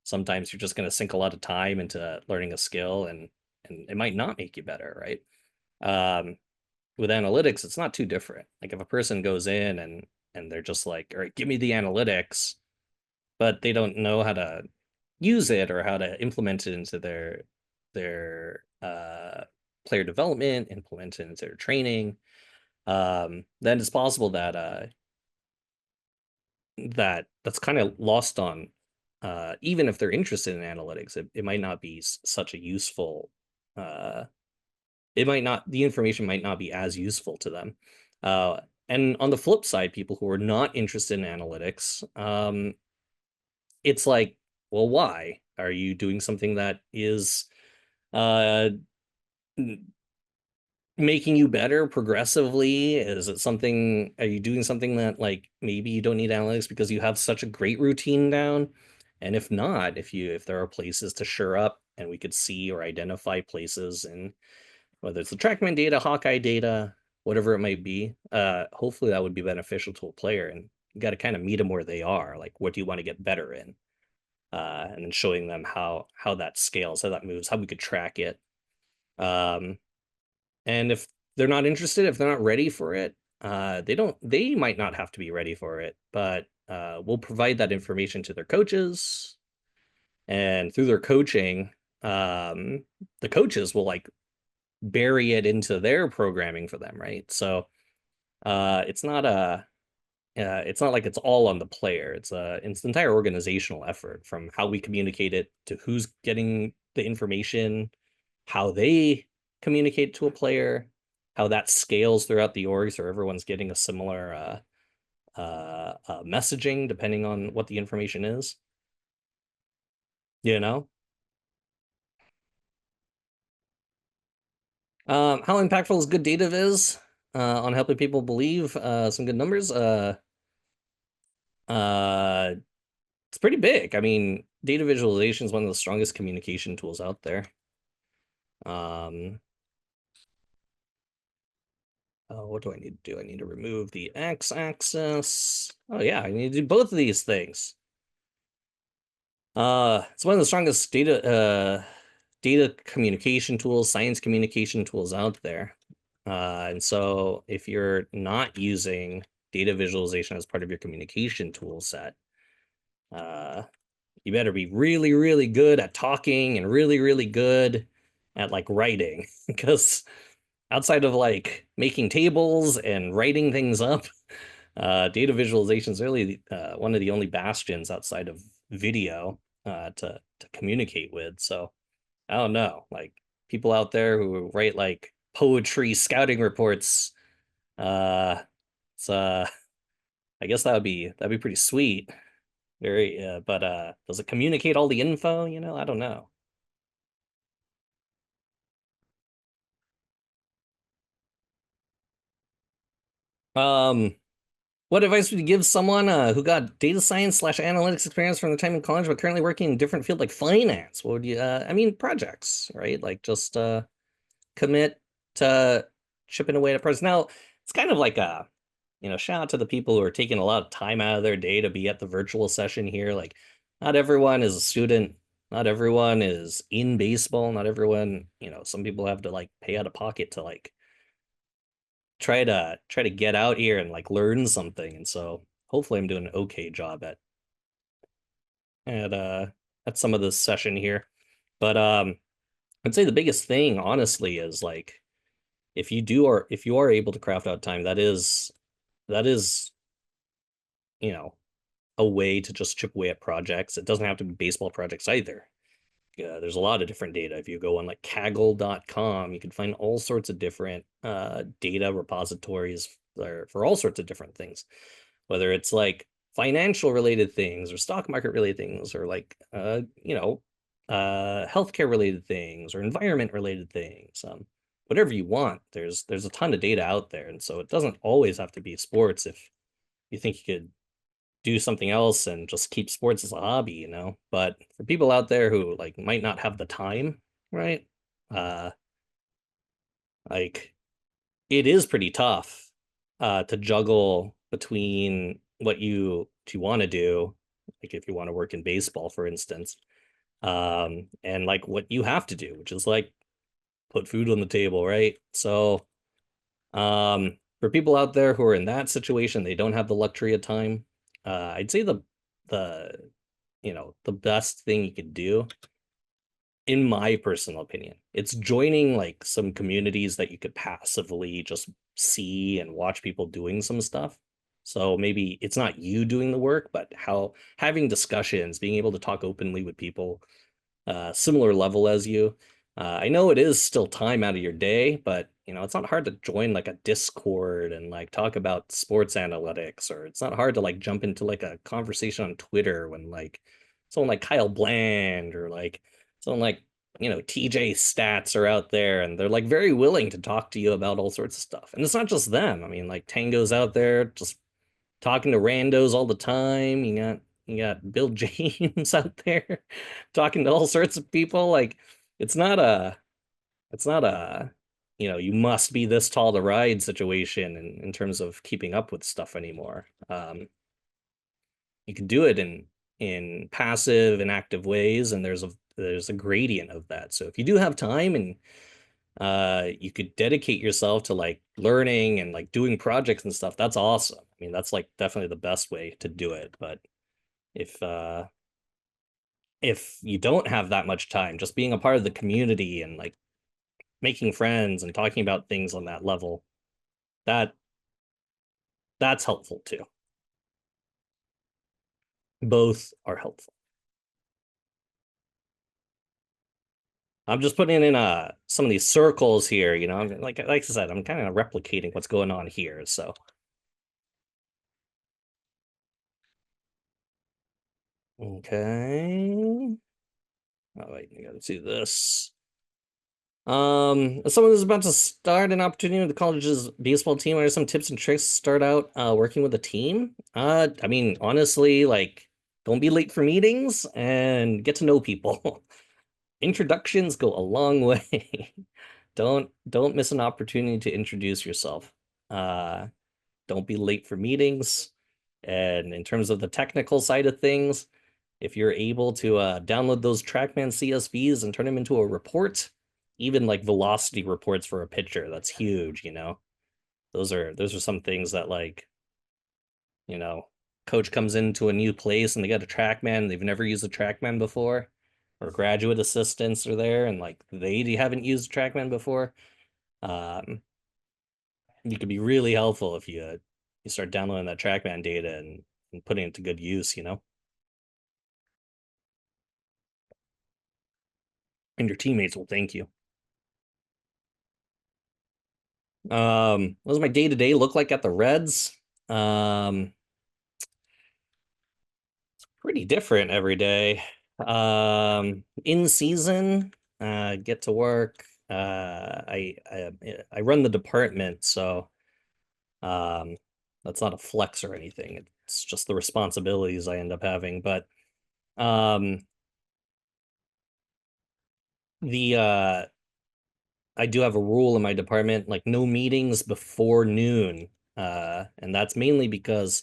Sometimes you're just going to sink a lot of time into learning a skill and it might not make you better, right? With analytics, it's not too different. Like if a person goes in and they're just like, all right, give me the analytics, but they don't know how to use it or how to implement it into their player development, implement it into their training, then it's possible that that's kind of lost on, even if they're interested in analytics, it might not be such a useful, the information might not be as useful to them. And on the flip side, people who are not interested in analytics, it's like, well, why? Are you doing something that is making you better progressively? Is it something, are you doing something that like maybe you don't need analytics because you have such a great routine down? And if not, if there are places to shore up and we could see or identify places, and whether it's the TrackMan data, Hawkeye data, whatever it might be, hopefully that would be beneficial to a player. And you got to kind of meet them where they are. Like, what do you want to get better in? And then showing them how that scales, how that moves, how we could track it. And if they're not interested, if they're not ready for it, they might not have to be ready for it, but we'll provide that information to their coaches. And through their coaching, the coaches will like bury it into their programming for them, right? So it's not it's not like it's all on the player. It's the entire organizational effort, from how we communicate it to who's getting the information, how they communicate to a player, how that scales throughout the org, so everyone's getting a similar messaging depending on what the information is. You know, how impactful is good data is on helping people believe some good numbers. Uh, it's pretty big. I mean, data visualization is one of the strongest communication tools out there. What do I need to do? I need to remove the x-axis. Oh yeah, I need to do both of these things. It's one of the strongest data communication tools, science communication tools out there. And so if you're not using data visualization as part of your communication tool set, you better be really, really good at talking and really, really good at like writing, because outside of like making tables and writing things up, data visualization is really one of the only bastions outside of video to communicate with. So I don't know, like people out there who write like poetry scouting reports, it's I guess that'd be pretty sweet. Very, but does it communicate all the info? You know, I don't know. Um, what advice would you give someone who got data science slash analytics experience from the time in college, but currently working in a different field like finance? What would you? I mean, projects, right? Like just commit to chipping away at projects. Now, it's kind of like a, shout out to the people who are taking a lot of time out of their day to be at the virtual session here. Like, not everyone is a student. Not everyone is in baseball. Not everyone, some people have to like pay out of pocket to like try to get out here and like learn something. And so hopefully I'm doing an okay job at uh at some of this session here. But I'd say the biggest thing honestly is like, if you are able to craft out time, that is you know a way to just chip away at projects. It doesn't have to be baseball projects either. There's a lot of different data. If you go on like kaggle.com, you can find all sorts of different data repositories for all sorts of different things, whether it's like financial related things or stock market related things, or like healthcare related things or environment related things. Whatever you want, there's a ton of data out there, and so it doesn't always have to be sports. If you think you could do something else and just keep sports as a hobby, but for people out there who like might not have the time, right? uh like it is pretty tough to juggle between what you want to do, like if you want to work in baseball for instance, and like what you have to do, which is like put food on the table, right? So for people out there who are in that situation, they don't have the luxury of time. I'd say the the best thing you could do, in my personal opinion, it's joining like some communities that you could passively just see and watch people doing some stuff. So maybe it's not you doing the work, but how having discussions, being able to talk openly with people similar level as you. I know it is still time out of your day, but it's not hard to join like a Discord and like talk about sports analytics, or it's not hard to like jump into like a conversation on Twitter when like someone like Kyle Bland or like someone like TJ Stats are out there, and they're like very willing to talk to you about all sorts of stuff. And it's not just them. I mean, like Tango's out there just talking to randos all the time. You got Bill James out there talking to all sorts of people. Like it's not a it's not a you must be this tall to ride situation in terms of keeping up with stuff anymore. You can do it in passive and active ways, and there's a gradient of that. So if you do have time and you could dedicate yourself to like learning and like doing projects and stuff, that's awesome. I mean, that's like definitely the best way to do it. But if if you don't have that much time, just being a part of the community and like making friends and talking about things on that level, that's helpful too. Both are helpful. I'm just putting in some of these circles here, you know, like I said, I'm kind of replicating what's going on here. So okay. Oh wait, you gotta see this. As someone who's about to start an opportunity with the college's baseball team, what are some tips and tricks to start out working with a team? I mean, honestly, like don't be late for meetings and get to know people. Introductions go a long way. Don't miss an opportunity to introduce yourself. Don't be late for meetings. And in terms of the technical side of things, if you're able to download those TrackMan CSVs and turn them into a report, even like velocity reports for a pitcher, that's huge, you know. Those are some things that like, you know, coach comes into a new place and they got a TrackMan, they've never used a TrackMan before, or graduate assistants are there and like they haven't used TrackMan before. You could be really helpful if you start downloading that TrackMan data and putting it to good use, you know. And your teammates will thank you. What does my day-to-day look like at the Reds? Pretty different every day. In season, get to work. I run the department, so that's not a flex or anything. It's just the responsibilities I end up having. But the I do have a rule in my department, like no meetings before noon. And that's mainly because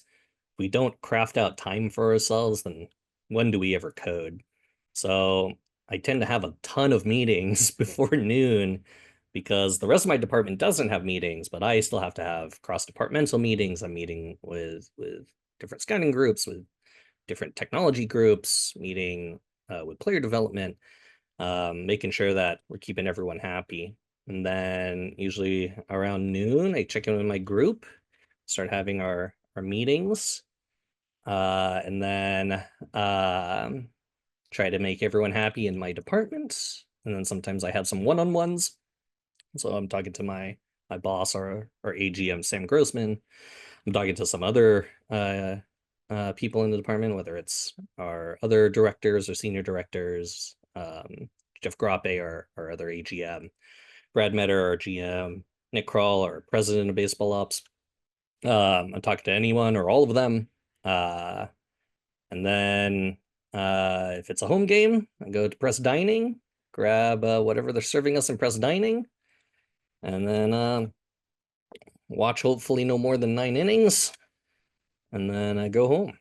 we don't craft out time for ourselves, then when do we ever code? So I tend to have a ton of meetings before noon because the rest of my department doesn't have meetings, but I still have to have cross-departmental meetings. I'm meeting with different scouting groups, with different technology groups, meeting with player development, making sure that we're keeping everyone happy. And then usually around noon, I check in with my group, start having our meetings, and then try to make everyone happy in my department. And then sometimes I have some one-on-ones. So I'm talking to my boss, our AGM, Sam Grossman. I'm talking to some other people in the department, whether it's our other directors or senior directors, Jeff Grappe, our other AGM, Brad Metter, our GM, Nick Kroll, our president of baseball ops. I'm talking to anyone or all of them. And then if it's a home game, I go to press dining, grab whatever they're serving us in press dining, and then watch hopefully no more than 9 innings. And then I go home.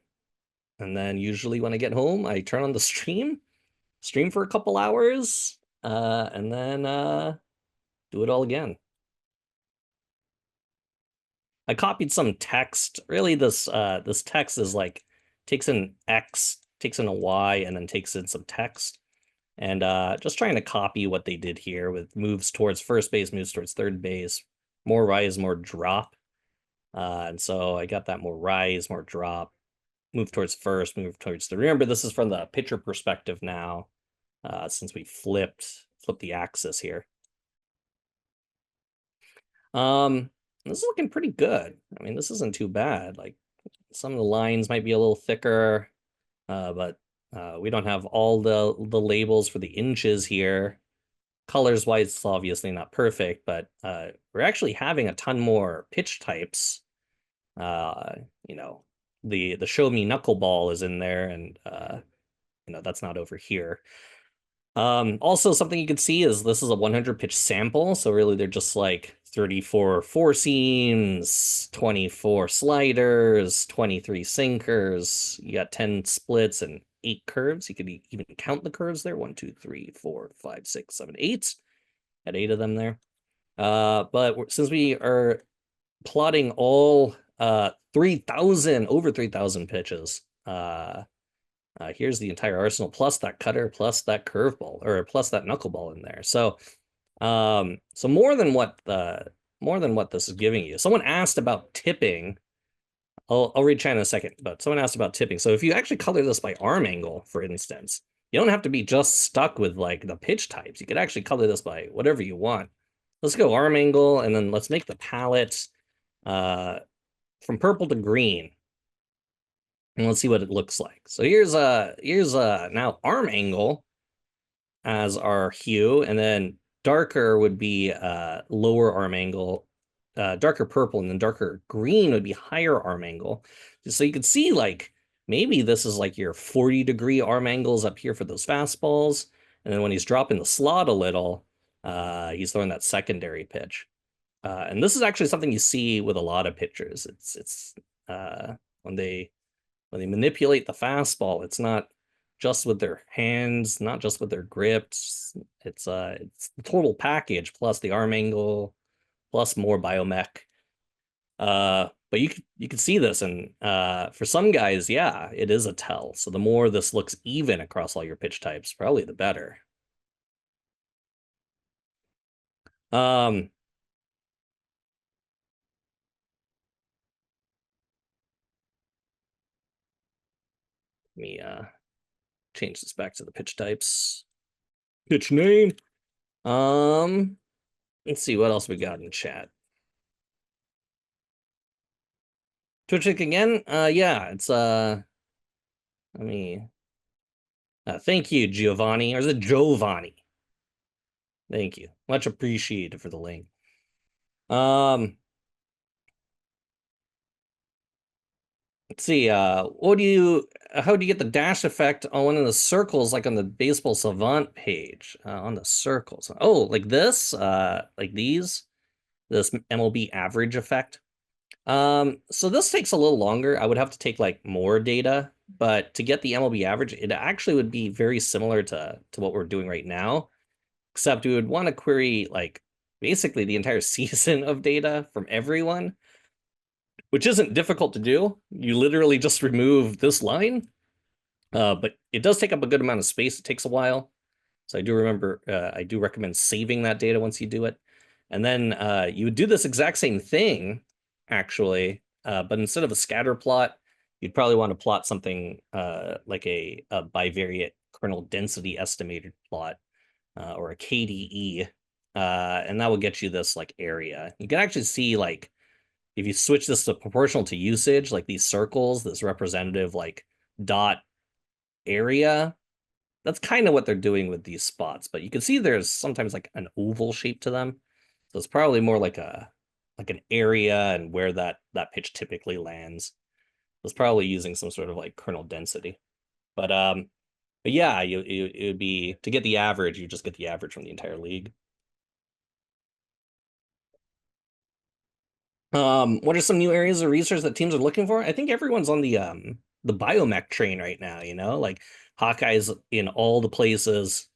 And then usually when I get home, I turn on the stream for a couple hours, and then do it all again. I copied some text. Really, this text is like takes an X, takes in a Y, and then takes in some text. And just trying to copy what they did here with moves towards first base, moves towards third base, more rise, more drop. And so I got that more rise, more drop, move towards first, move towards the. Remember, this is from the pitcher perspective now, since we flipped the axis here. This is looking pretty good. I mean, this isn't too bad. Like some of the lines might be a little thicker, but we don't have all the labels for the inches here. Colors wise, it's obviously not perfect, but we're actually having a ton more pitch types. You know, the show me knuckleball is in there, and you know, that's not over here. Also something you can see is this is a 100 pitch sample, so really they're just like 34 four seams, 24 sliders, 23 sinkers. You got 10 splits and 8 curves. You could even count the curves there: 1, 2, 3, 4, 5, 6, 7, 8. Had 8 of them there. But since we are plotting all 3,000 over 3,000 pitches, Here's the entire arsenal plus that cutter plus that curveball or plus that knuckleball in there. So so more than what this is giving you. Someone asked about tipping. I'll read China in a second, but someone asked about tipping. So if you actually color this by arm angle, for instance, you don't have to be just stuck with like the pitch types. You could actually color this by whatever you want. Let's go arm angle, and then let's make the palette from purple to green. And let's see what it looks like. So here's now arm angle as our hue, and then darker would be lower arm angle, darker purple, and then darker green would be higher arm angle. So you can see like maybe this is like your 40-degree arm angles up here for those fastballs, and then when he's dropping the slot a little, he's throwing that secondary pitch. And this is actually something you see with a lot of pitchers. It's when they manipulate the fastball, it's not just with their hands, not just with their grips. It's the total package plus the arm angle, plus more biomech. But you can see this, and for some guys, yeah, it is a tell. So the more this looks even across all your pitch types, probably the better. Let me change this back to the pitch types. Pitch name. Let's see what else we got in chat. Twitchick again? Yeah, it's let me thank you, Giovanni, or is it Giovanni? Thank you. Much appreciated for the link. Let's see, how do you get the dash effect on one of the circles, like on the Baseball Savant page, on the circles? Oh, like this, like these, this MLB average effect. So this takes a little longer. I would have to take like more data, but to get the MLB average, it actually would be very similar to what we're doing right now, except we would want to query like basically the entire season of data from everyone, which isn't difficult to do. You literally just remove this line, but it does take up a good amount of space. It takes a while. So I do recommend saving that data once you do it. And then you would do this exact same thing, actually, but instead of a scatter plot, you'd probably want to plot something like a bivariate kernel density estimated plot, or a KDE, and that will get you this like area. You can actually see like if you switch this to proportional to usage, like these circles, this representative like dot area, that's kind of what they're doing with these spots. But you can see there's sometimes like an oval shape to them. So it's probably more like an area and where that pitch typically lands. It's probably using some sort of like kernel density. But yeah, it would be to get the average, you just get the average from the entire league. What are some new areas of research that teams are looking for? I think everyone's on the biomech train right now, like Hawkeye's in all the places.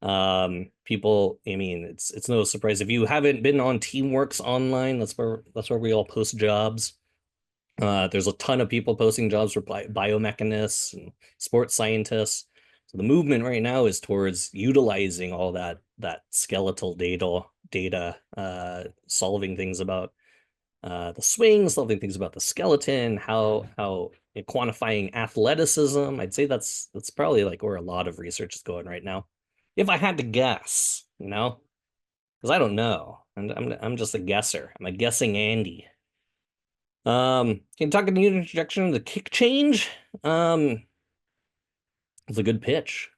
People, I mean, it's no surprise if you haven't been on Teamworks Online, that's where we all post jobs. There's a ton of people posting jobs for biomechanists and sports scientists. So the movement right now is towards utilizing all that skeletal data, solving things about the swings, solving things about the skeleton, how quantifying athleticism. I'd say that's probably like where a lot of research is going right now. If I had to guess, because I don't know. I'm just a guesser. I'm a guessing Andy. Can you talk about the introduction of the kick change? It's a good pitch.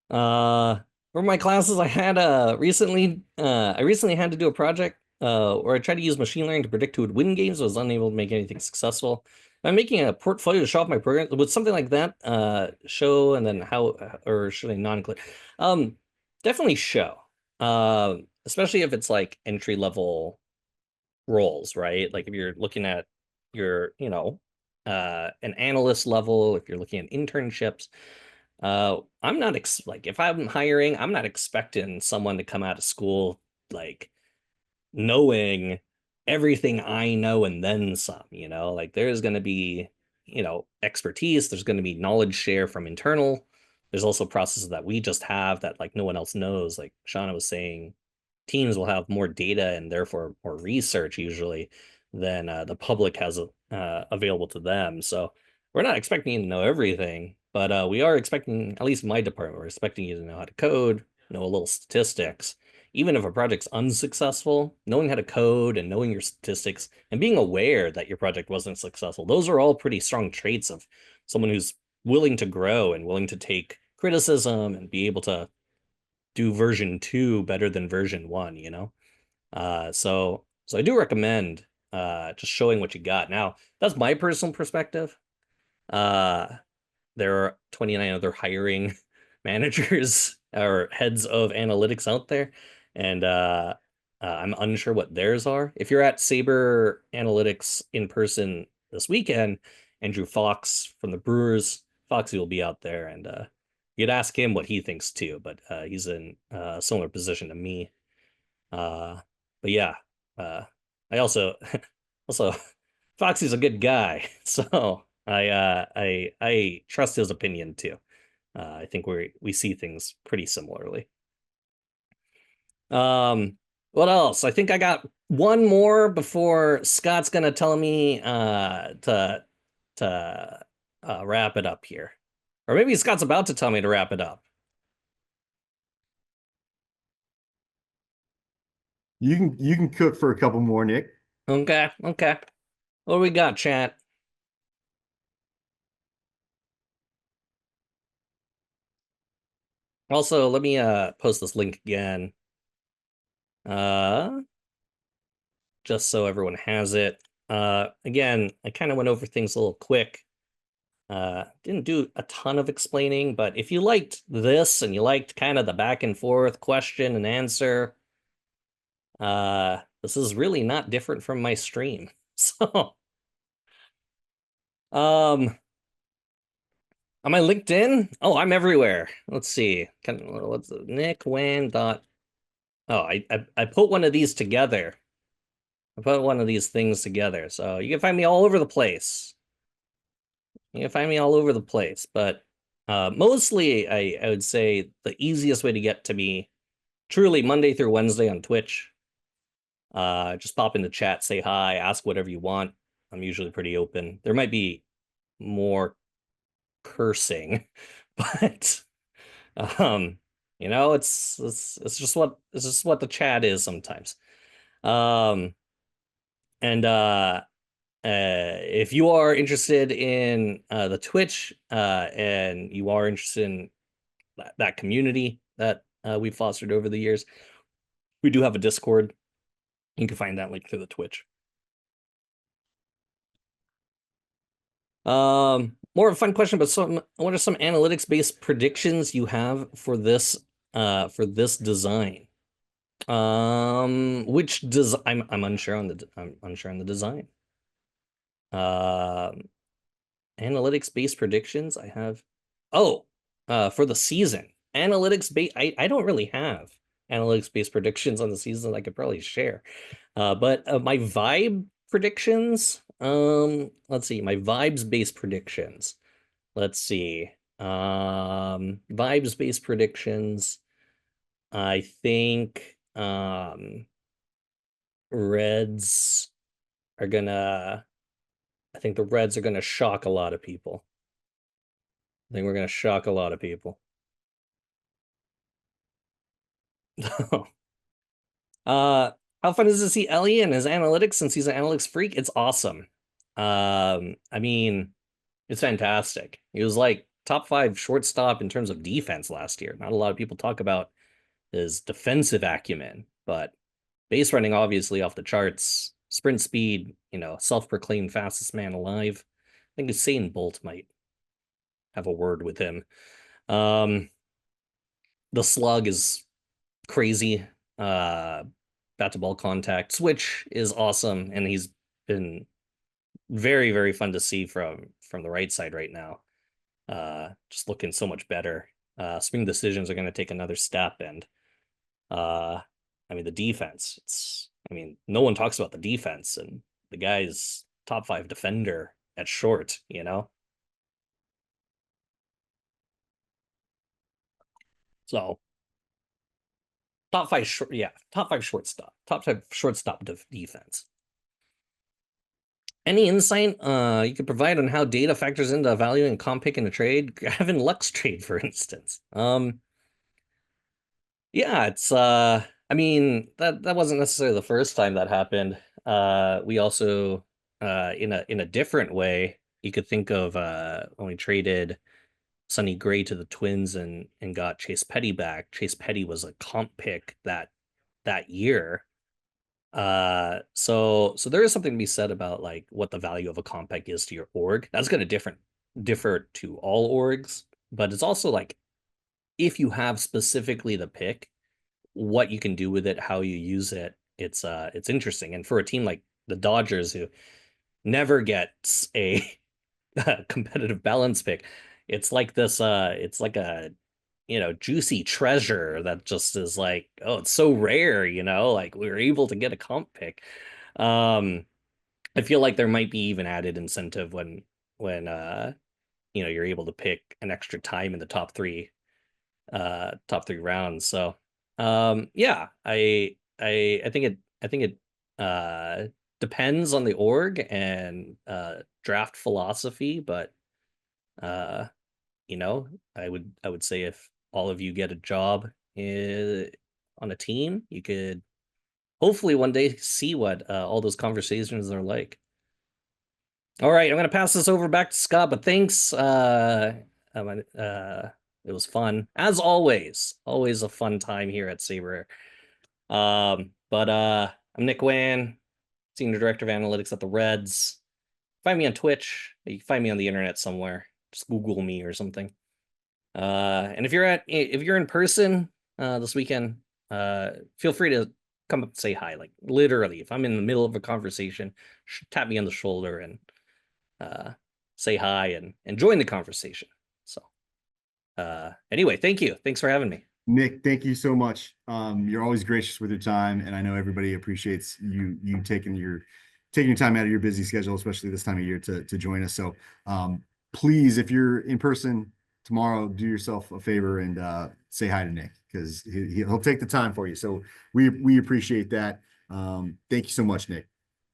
For my classes, I had recently had to do a project where I tried to use machine learning to predict who would win games. I was unable to make anything successful. I'm making a portfolio to show off my program. Would something like that show, and then how, or should I non-click? Definitely show. Especially if it's like entry level roles, right? Like if you're looking at your, an analyst level, if you're looking at internships. I'm not like if I'm hiring, I'm not expecting someone to come out of school like knowing everything I know and then some, like there's going to be, expertise. There's going to be knowledge share from internal. There's also processes that we just have that like no one else knows. Like Shauna was saying, teams will have more data and therefore more research usually than the public has available to them. So we're not expecting you to know everything, but we are expecting, at least my department, we're expecting you to know how to code, know a little statistics. Even if a project's unsuccessful, knowing how to code and knowing your statistics and being aware that your project wasn't successful, those are all pretty strong traits of someone who's willing to grow and willing to take criticism and be able to do version 2 better than version 1, so I do recommend just showing what you got. Now, that's my personal perspective. There are 29 other hiring managers or heads of analytics out there, and I'm unsure what theirs are. If you're at SABR Analytics in person this weekend, Andrew Fox from the Brewers, Foxy will be out there, and you'd ask him what he thinks too, but he's in a similar position to me. But yeah, I also Foxy's a good guy, so I trust his opinion too. I think we see things pretty similarly. What else? I think I got one more before Scott's gonna tell me to wrap it up here, or maybe Scott's about to tell me to wrap it up. You can cook for a couple more, Nick. Okay. What do we got, chat? Also, let me post this link again. Just so everyone has it. Again, I kind of went over things a little quick. Didn't do a ton of explaining, but if you liked this and you liked kind of the back and forth question and answer, this is really not different from my stream. So, am I LinkedIn? Oh, I'm everywhere. Let's see. What's Nick Wan dot? Oh, I put one of these together. I put one of these things together, so you can find me all over the place. You can find me all over the place, but mostly I would say the easiest way to get to me, truly Monday through Wednesday on Twitch. Just pop in the chat, say hi, ask whatever you want. I'm usually pretty open. There might be more cursing, but it's just what the chat is sometimes. And if you are interested in the Twitch and you are interested in that community that we've fostered over the years, we do have a Discord. You can find that link through the Twitch. More of a fun question, but what are some analytics-based predictions you have for this design? Which design? I'm unsure on the design. Analytics-based predictions. I have. Oh, for the season, analytics-based. I don't really have analytics-based predictions on the season. I could probably share, but my vibe predictions. Let's see, my vibes-based predictions. Let's see. Vibes-based predictions. I think Reds are gonna. I think the Reds are gonna shock a lot of people. I think we're gonna shock a lot of people. How fun is it to see Ellie and his analytics since he's an analytics freak? It's awesome. I mean, it's fantastic. He was like top 5 shortstop in terms of defense last year. Not a lot of people talk about his defensive acumen, but base running obviously off the charts. Sprint speed, self-proclaimed fastest man alive. I think Usain Bolt might have a word with him. The slug is crazy. Bat to ball contact switch is awesome, and he's been very, very fun to see from the right side right now. Just looking so much better. Swing decisions are going to take another step, and the defense. No one talks about the defense, and the guy's top 5 defender at short, you know? So top five shortstop, defense. Any insight you could provide on how data factors into evaluating comp pick in a trade? Gavin Lux trade, for instance. Yeah, it's I mean that wasn't necessarily the first time that happened. We also in a different way, you could think of when we traded Sonny Gray to the Twins and got Chase Petty back. Chase Petty was a comp pick that year. So there is something to be said about like what the value of a comp pick is to your org. That's going to differ to all orgs, but it's also like if you have specifically the pick, what you can do with it, how you use it, it's interesting. And for a team like the Dodgers who never gets a competitive balance pick, it's like this it's like a juicy treasure that just is like, oh, it's so rare, like we were able to get a comp pick. I feel like there might be even added incentive when you're able to pick an extra time in the top three rounds. So yeah, I think it depends on the org and draft philosophy, but uh I would say if all of you get a job on a team, you could hopefully one day see what all those conversations are like. All right, I'm gonna pass this over back to Scott, but thanks. It was fun as always a fun time here at SABR. But I'm Nick Wan, Senior Director of Analytics at the Reds. Find me on Twitch. You can find me on the internet somewhere. Just Google me or something. And if you're in person this weekend, feel free to come up and say hi. Like literally, if I'm in the middle of a conversation, tap me on the shoulder and say hi and join the conversation. So anyway, thank you. Thanks for having me. Nick, thank you so much. You're always gracious with your time, and I know everybody appreciates you taking your time out of your busy schedule, especially this time of year to join us. So please, if you're in person tomorrow, do yourself a favor and say hi to Nick, because he'll take the time for you. So we appreciate that. Thank you so much, Nick.